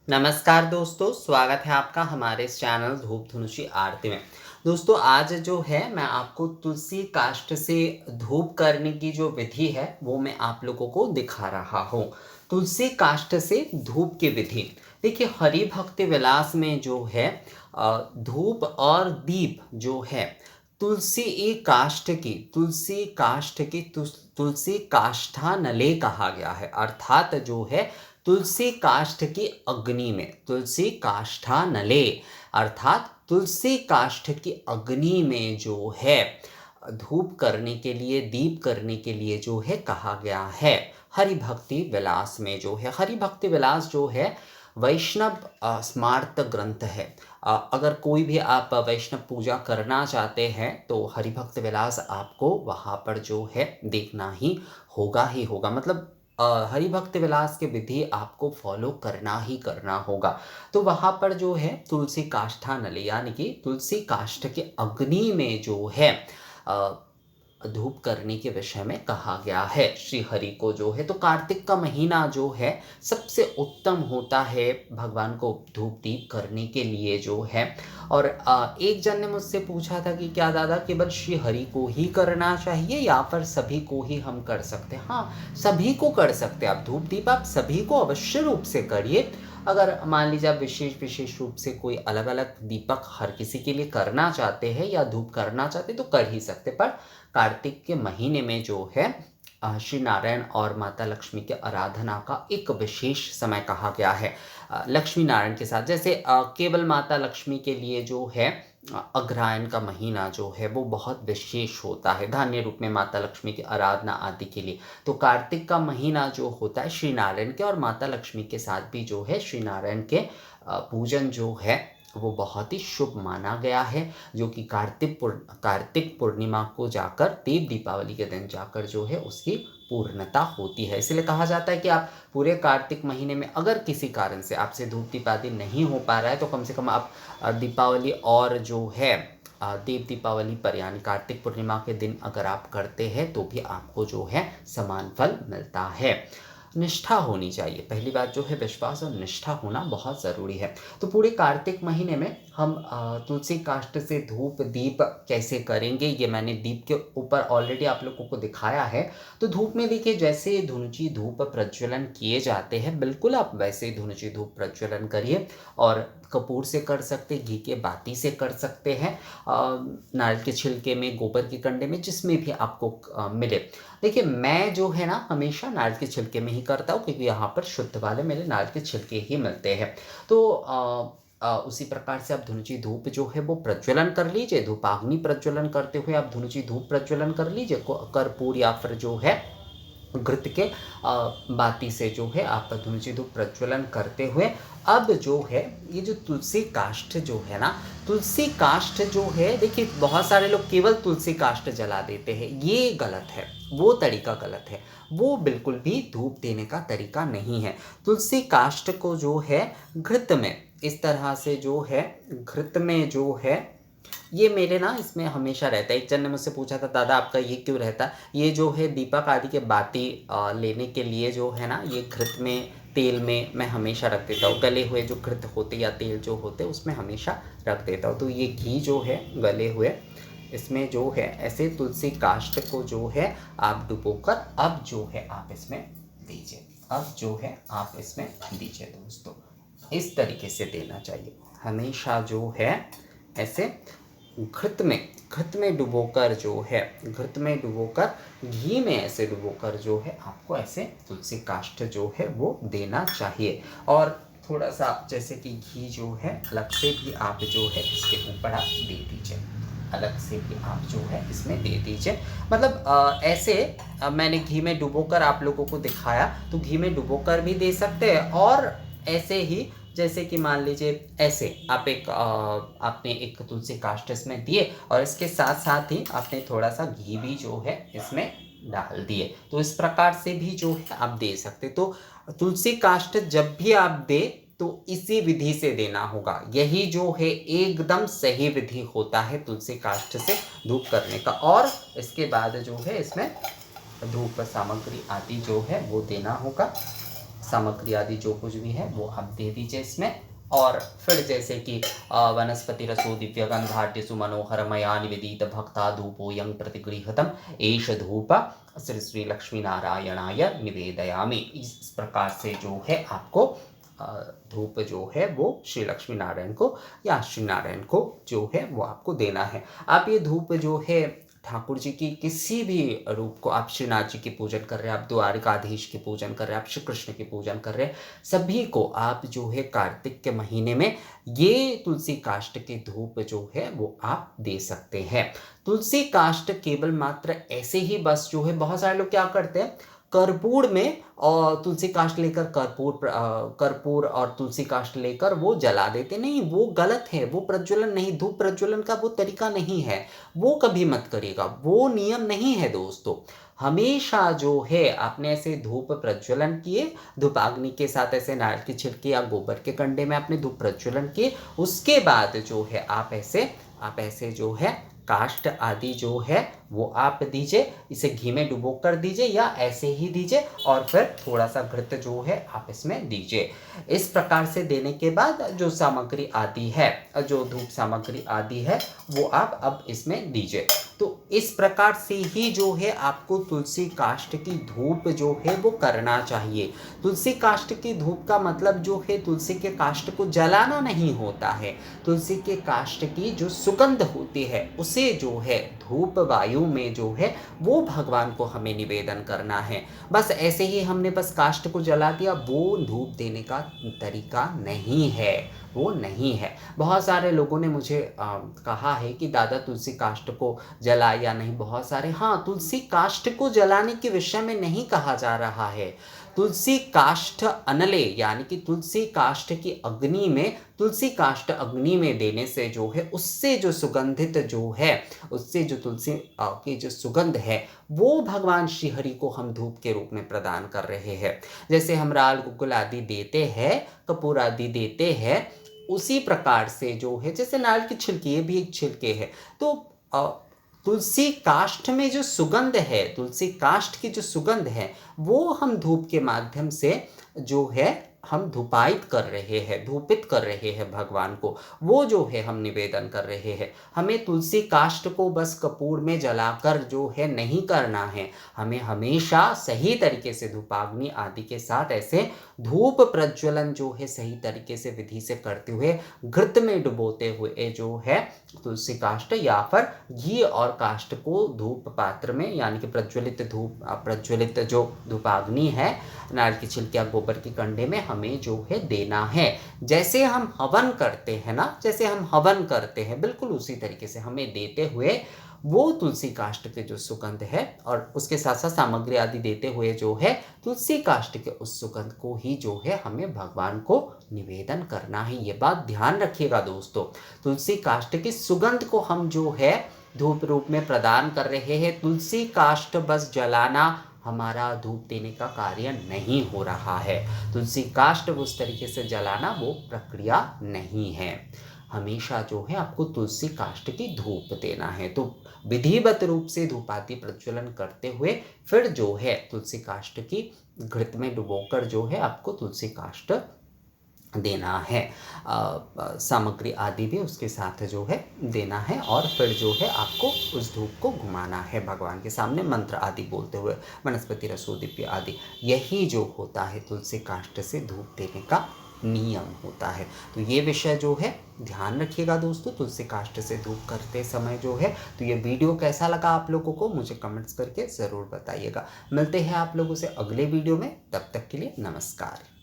नमस्कार दोस्तों, स्वागत है आपका हमारे इस चैनल धूप धुनुषी आरती में। दोस्तों आज जो है मैं आपको तुलसी काष्ठ से धूप करने की जो विधि है वो मैं आप लोगों को दिखा रहा हूँ। तुलसी काष्ठ से धूप की विधि देखिए, हरि भक्ति विलास में जो है धूप और दीप जो है तुलसी काष्ठानले कहा गया है। अर्थात जो है तुलसी काष्ठ की अग्नि में, तुलसी काष्ठानले अर्थात तुलसी काष्ठ की अग्नि में जो है धूप करने के लिए, दीप करने के लिए जो है कहा गया है। हरि भक्ति विलास में जो है, हरि भक्ति विलास जो है वैष्णव स्मार्त ग्रंथ है। अगर कोई भी आप वैष्णव पूजा करना चाहते हैं तो हरि भक्त विलास आपको वहाँ पर जो है देखना ही होगा। मतलब हरि भक्त विलास की विधि आपको फॉलो करना ही करना होगा। तो वहाँ पर जो है तुलसी काष्ठानल यानी कि तुलसी काष्ठ के अग्नि में जो है धूप करने के विषय में कहा गया है श्री हरि को जो है। तो कार्तिक का महीना जो है सबसे उत्तम होता है भगवान को धूप दीप करने के लिए जो है। और एक जन ने मुझसे पूछा था कि क्या दादा केवल श्री हरि को ही करना चाहिए या फिर सभी को ही हम कर सकते हैं? हाँ, सभी को कर सकते हैं आप धूप दीप, आप सभी को अवश्य रूप से करिए। अगर मान लीजिए आप विशेष रूप से कोई अलग अलग दीपक हर किसी के लिए करना चाहते हैं या धूप करना चाहते हैं तो कर ही सकते, पर कार्तिक के महीने में जो है श्री नारायण और माता लक्ष्मी के आराधना का एक विशेष समय कहा गया है। लक्ष्मी नारायण के साथ जैसे केवल माता लक्ष्मी के लिए जो है अग्रहायण का महीना जो है वो बहुत विशेष होता है धान्य रूप में माता लक्ष्मी की आराधना आदि के लिए। तो कार्तिक का महीना जो होता है श्री नारायण के और माता लक्ष्मी के साथ भी जो है श्री नारायण के पूजन जो है वो बहुत ही शुभ माना गया है। जो कि कार्तिक पूर्णिमा को जाकर, देव दीपावली के दिन जाकर जो है उसकी पूर्णता होती है। इसलिए कहा जाता है कि आप पूरे कार्तिक महीने में अगर किसी कारण से आपसे धूप दीप आदि नहीं हो पा रहा है तो कम से कम आप दीपावली और जो है देव दीपावली पर यानी कार्तिक पूर्णिमा के दिन अगर आप करते हैं तो भी आपको जो है समान फल मिलता है। निष्ठा होनी चाहिए, पहली बात जो है विश्वास और निष्ठा होना बहुत ज़रूरी है। तो पूरे कार्तिक महीने में हम तुलसी काष्ठ से धूप दीप कैसे करेंगे ये मैंने दीप के ऊपर ऑलरेडी आप लोगों को दिखाया है। तो धूप में देखिए जैसे धुनुची धूप प्रज्वलन किए जाते हैं बिल्कुल आप वैसे धुनुची धूप प्रज्वलन करिए। और कपूर से कर सकते, घी के बाती से कर सकते हैं, नारियल के छिलके में, गोबर के कंडे में, जिसमें भी आपको मिले। देखिए मैं जो है ना हमेशा नारियल के छिलके में ही करता हूँ क्योंकि यहाँ पर शुद्ध वाले मेरे नारियल के छिलके ही मिलते हैं। तो उसी प्रकार से आप धुनुची धूप जो है वो प्रज्वलन कर लीजिए। धूपाग्नि प्रज्वलन करते हुए आप धुनुची धूप प्रज्वलन कर लीजिए। कर्पूर या फिर जो है घृत के बाती से जो है आप धुनुची धूप प्रज्वलन करते हुए अब जो है ये जो तुलसी काष्ठ जो है ना, तुलसी काष्ठ जो है देखिए बहुत सारे लोग केवल तुलसी काष्ठ जला देते हैं, ये गलत है, वो तरीका गलत है, वो बिल्कुल भी धूप देने का तरीका नहीं है। तुलसी काष्ठ को जो है घृत में इस तरह से जो है घृत में जो है ये मेरे ना इसमें हमेशा रहता है। एक जन ने मुझसे पूछा था दादा आपका ये क्यों रहता है? ये जो है दीपक आदि के बाती लेने के लिए जो है ना ये घृत में, तेल में मैं हमेशा रख देता हूँ। गले हुए जो घृत होते या तेल जो होते उसमें हमेशा रख देता हूँ। तो ये घी जो है गले हुए इसमें जो है ऐसे तुलसी काष्ठ को जो है आप डुबोकर अब जो है आप इसमें दीजिए। अब जो है आप इसमें दीजिए दोस्तों, इस तरीके से देना चाहिए हमेशा जो है ऐसे घृत में डुबोकर जो है, घृत में डुबोकर, घी में ऐसे डुबोकर जो है आपको ऐसे तुलसी काष्ठ जो है वो देना चाहिए। और थोड़ा सा जैसे कि घी जो है अलग से भी आप जो है इसके ऊपर आप दे दीजिए, अलग से भी आप जो है इसमें दे दीजिए। मतलब ऐसे मैंने घी में डुबोकर आप लोगों को दिखाया, तो घी में डुबोकर भी दे सकते हैं। और ऐसे ही जैसे कि मान लीजिए ऐसे आपने एक तुलसी काष्ठ इसमें दिए और इसके साथ साथ ही आपने थोड़ा सा घी भी जो है इसमें डाल दिए, तो इस प्रकार से भी जो है आप दे सकते। तो तुलसी काष्ठ जब भी आप दे तो इसी विधि से देना होगा, यही जो है एकदम सही विधि होता है तुलसी काष्ठ से धूप करने का। और इसके बाद जो है इसमें धूप सामग्री आदि जो है वो देना होगा। सामग्री आदि जो कुछ भी है वो आप दे दीजिए इसमें। और फिर जैसे कि वनस्पति रसो दिव्य गंधाढ्य सुमनोहर मया निवेदित भक्ता धूपो यं प्रतिगृहतम एष धूप श्री श्री लक्ष्मी नारायणाय निवेदयामि। इस प्रकार से जो है आपको धूप जो है वो श्री लक्ष्मी नारायण को या श्री नारायण को जो है वो आपको देना है। आप ये धूप जो है ठाकुर जी की किसी भी रूप को, आप श्रीनाथ जी की पूजन कर रहे हैं, आप द्वारिकाधीश की पूजन कर रहे हैं, आप श्री कृष्ण की पूजन कर रहे हैं, सभी को आप जो है कार्तिक के महीने में ये तुलसी काष्ठ की धूप जो है वो आप दे सकते हैं। तुलसी काष्ठ केवल मात्र ऐसे ही बस जो है, बहुत सारे लोग क्या करते हैं कर्पूर में और तुलसी काष्ठ लेकर कर्पूर और तुलसी काष्ठ लेकर वो जला देते। नहीं, वो गलत है, वो प्रज्वलन नहीं, धूप प्रज्वलन का वो तरीका नहीं है, वो कभी मत करिएगा, वो नियम नहीं है दोस्तों। हमेशा जो है आपने ऐसे धूप प्रज्वलन किए, धूपाग्नि के साथ ऐसे नारियल की छिलके या गोबर के कंडे में आपने धूप प्रज्वलन किए, उसके बाद जो है आप ऐसे जो है काष्ठ आदि जो है वो आप दीजिए, इसे घी में डुबो कर दीजिए या ऐसे ही दीजिए और फिर थोड़ा सा घृत जो है आप इसमें दीजिए। इस प्रकार से देने के बाद जो सामग्री आदि है, जो धूप सामग्री आदि है वो आप अब इसमें दीजिए। तो इस प्रकार से ही जो है आपको तुलसी काष्ठ की धूप जो है वो करना चाहिए। तुलसी काष्ठ की धूप का मतलब जो है तुलसी के काष्ठ को जलाना नहीं होता है, तुलसी के काष्ठ की जो सुगंध होती है उसे जो है धूप वायु में जो है वो भगवान को हमें निवेदन करना है। बस ऐसे ही हमने बस काष्ठ को जला दिया, वो धूप देने का तरीका नहीं है, वो नहीं है। बहुत सारे लोगों ने मुझे कहा है कि दादा तुलसी काष्ठ को जला या नहीं, बहुत सारे, हाँ, तुलसी काष्ठ को जलाने के विषय में नहीं कहा जा रहा है। तुलसी काष्ठ अनले यानी कि तुलसी काष्ठ की अग्नि में, तुलसी काष्ठ अग्नि में देने से जो है उससे जो सुगंधित जो है, उससे जो तुलसी की जो सुगंध है वो भगवान श्री हरि को हम धूप के रूप में प्रदान कर रहे हैं। जैसे हम राल गुग्गुल आदि देते हैं, कपूर आदि देते हैं, उसी प्रकार से जो है, जैसे नारियल की छिलके, ये भी एक छिलके है, तो तुलसी काष्ठ में जो सुगंध है, तुलसी काष्ठ की जो सुगंध है वो हम धूप के माध्यम से जो है हम धूपायित कर रहे हैं, धूपित कर रहे हैं भगवान को, वो जो है हम निवेदन कर रहे हैं। हमें तुलसी काष्ठ को बस कपूर में जलाकर जो है नहीं करना है, हमें हमेशा सही तरीके से धूपाग्नि आदि के साथ ऐसे धूप प्रज्वलन जो है सही तरीके से विधि से करते हुए, घृत में डुबोते हुए जो है तुलसी काष्ठ या फिर घी और काष्ठ को धूप पात्र में, यानी कि प्रज्वलित जो धूपाग्नि है नारियल की छिलके या गोबर की कंडे में हमें जो है देना है। जैसे हम हवन करते हैं ना, जैसे हम हवन करते हैं बिल्कुल उसी तरीके से हमें देते हुए वो तुलसी काष्ठ के जो सुगंध है और उसके साथ साथ सामग्री आदि देते हुए जो है तुलसी काष्ठ के उस सुगंध को ही जो है हमें भगवान को निवेदन करना है। ये बात ध्यान रखिएगा दोस्तों, तुलसी काष्ठ की सुगंध को हम जो है धूप रूप में प्रदान कर रहे हैं। तुलसी काष्ठ बस जलाना हमारा धूप देने का कार्य नहीं हो रहा है, तुलसी काष्ठ उस तरीके से जलाना वो प्रक्रिया नहीं है। हमेशा जो है आपको तुलसी काष्ठ की धूप देना है। तो विधिवत रूप से धूपादि प्रज्वलन करते हुए फिर जो है तुलसी काष्ठ की घृत में डुबोकर जो है आपको तुलसी काष्ठ देना है, सामग्री आदि भी उसके साथ जो है देना है और फिर जो है आपको उस धूप को घुमाना है भगवान के सामने मंत्र आदि बोलते हुए, वनस्पति रसो दिव्य आदि। यही जो होता है तुलसी काष्ठ से धूप देने का नियम होता है। तो ये विषय जो है ध्यान रखिएगा दोस्तों, तुलसी काष्ठ से धूप करते समय जो है। तो ये वीडियो कैसा लगा आप लोगों को मुझे कमेंट्स करके ज़रूर बताइएगा। मिलते हैं आप लोगों से अगले वीडियो में, तब तक के लिए नमस्कार।